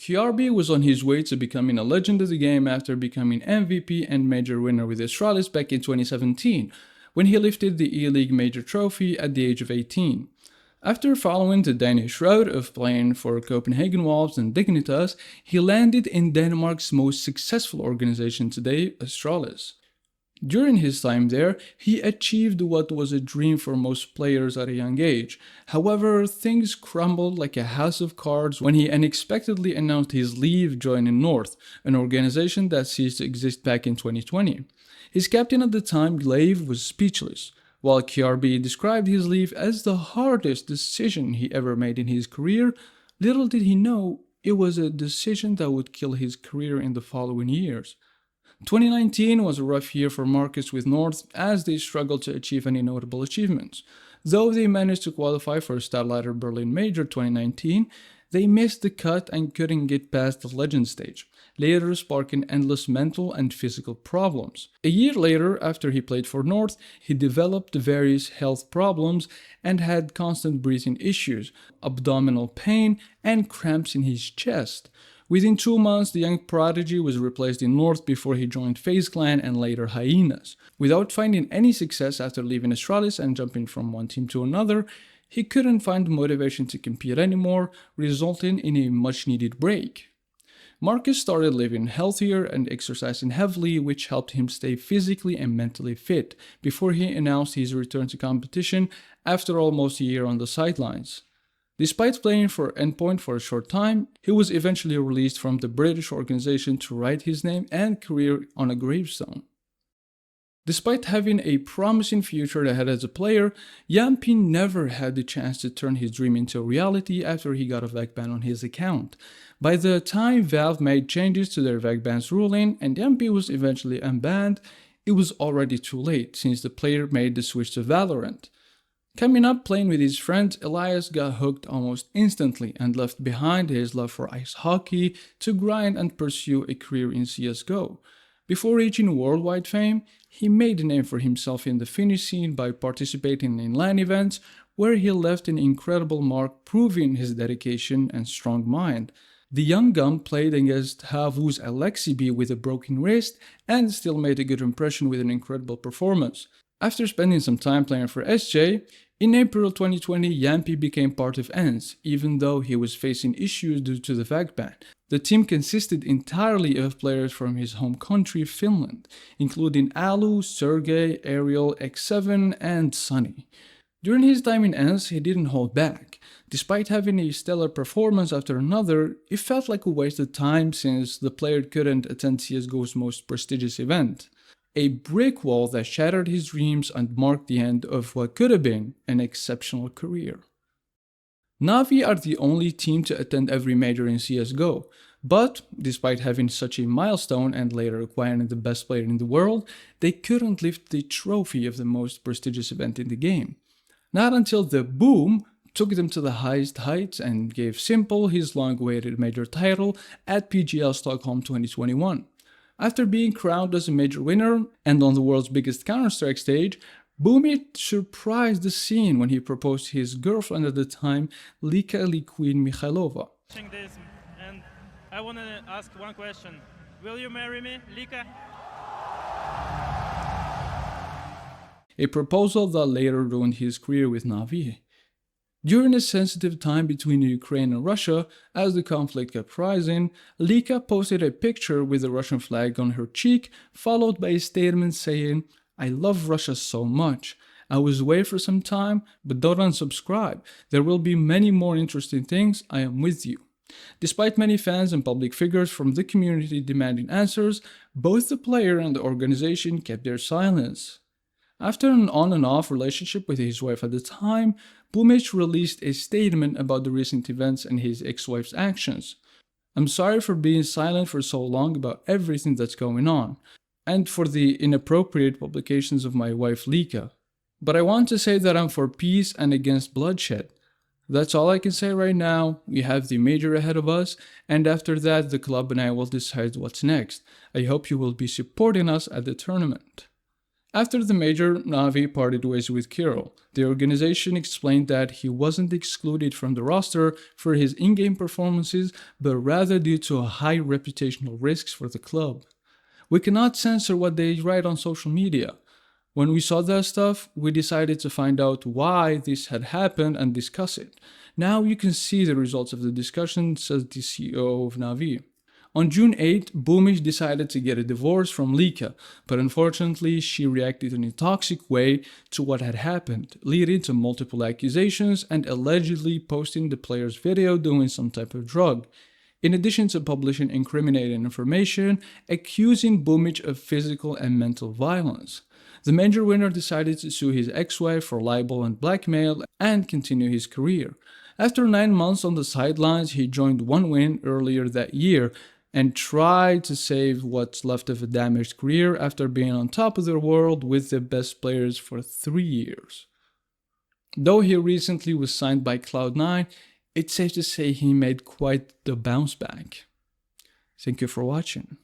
Kyaerbye was on his way to becoming a legend of the game after becoming MVP and major winner with Astralis back in 2017, when he lifted the E-League major trophy at the age of 18. After following the Danish route of playing for Copenhagen Wolves and Dignitas, he landed in Denmark's most successful organization today, Astralis. During his time there, he achieved what was a dream for most players at a young age. However, things crumbled like a house of cards when he unexpectedly announced his leave joining North, an organization that ceased to exist back in 2020. His captain at the time, Glaive, was speechless. While Kyaerbye described his leave as the hardest decision he ever made in his career, little did he know it was a decision that would kill his career in the following years. 2019 was a rough year for Marcus with North as they struggled to achieve any notable achievements. Though they managed to qualify for Stadtleiter Berlin Major 2019, they missed the cut and couldn't get past the legend stage, later sparking endless mental and physical problems. A year later, after he played for North, he developed various health problems and had constant breathing issues, abdominal pain, and cramps in his chest. Within 2 months, the young prodigy was replaced in North before he joined FaZe Clan and later Hyenas. Without finding any success after leaving Astralis and jumping from one team to another, he couldn't find motivation to compete anymore, resulting in a much-needed break. Marcus started living healthier and exercising heavily, which helped him stay physically and mentally fit before he announced his return to competition after almost a year on the sidelines. Despite playing for Endpoint for a short time, he was eventually released from the British organization to write his name and career on a gravestone. Despite having a promising future ahead as a player, Jamppi never had the chance to turn his dream into reality after he got a VAC ban on his account. By the time Valve made changes to their VAC bans ruling and Jamppi was eventually unbanned, it was already too late since the player made the switch to Valorant. Coming up playing with his friend, Elias got hooked almost instantly and left behind his love for ice hockey to grind and pursue a career in CSGO. Before reaching worldwide fame, he made a name for himself in the Finnish scene by participating in LAN events where he left an incredible mark proving his dedication and strong mind. The young gun played against Havu's Alexibi with a broken wrist and still made a good impression with an incredible performance. After spending some time playing for SJ, in April 2020, Jamppi became part of ENCE, even though he was facing issues due to the VAC ban. The team consisted entirely of players from his home country, Finland, including Alu, Sergey, Ariel, X7, and Sunny. During his time in ENCE, he didn't hold back. Despite having a stellar performance after another, it felt like a waste of time since the player couldn't attend CSGO's most prestigious event. A brick wall that shattered his dreams and marked the end of what could have been an exceptional career. Na'Vi are the only team to attend every major in CSGO, but despite having such a milestone and later acquiring the best player in the world, they couldn't lift the trophy of the most prestigious event in the game. Not until the Boom took them to the highest heights and gave Simple his long-awaited major title at PGL Stockholm 2021. After being crowned as a major winner and on the world's biggest Counter-Strike stage, Boomy surprised the scene when he proposed to his girlfriend at the time, Lika Liquin Mikhailova. And I want to ask one question. Will you marry me, Lika? A proposal that later ruined his career with Na'Vi. During a sensitive time between Ukraine and Russia, as the conflict kept rising, Lika posted a picture with the Russian flag on her cheek, followed by a statement saying, "I love Russia so much. I was away for some time, but don't unsubscribe. There will be many more interesting things. I am with you." Despite many fans and public figures from the community demanding answers, both the player and the organization kept their silence. After an on and off relationship with his wife at the time, Boomich released a statement about the recent events and his ex-wife's actions. "I'm sorry for being silent for so long about everything that's going on, and for the inappropriate publications of my wife Lika. But I want to say that I'm for peace and against bloodshed. That's all I can say right now. We have the major ahead of us, and after that the club and I will decide what's next. I hope you will be supporting us at the tournament." After the major, Navi parted ways with Kirill. The organization explained that he wasn't excluded from the roster for his in-game performances, but rather due to high reputational risks for the club. We cannot censor what they write on social media. When we saw that stuff, we decided to find out why this had happened and discuss it. Now you can see the results of the discussion, says the CEO of Navi. On June 8, Boomish decided to get a divorce from Lika, but unfortunately she reacted in a toxic way to what had happened, leading to multiple accusations and allegedly posting the player's video doing some type of drug, in addition to publishing incriminating information, accusing Boomish of physical and mental violence. The major winner decided to sue his ex-wife for libel and blackmail and continue his career. After 9 months on the sidelines, he joined One Win earlier that year and tried to save what's left of a damaged career after being on top of the world with the best players for 3 years. Though he recently was signed by Cloud9, it's safe to say he made quite the bounce back. Thank you for watching.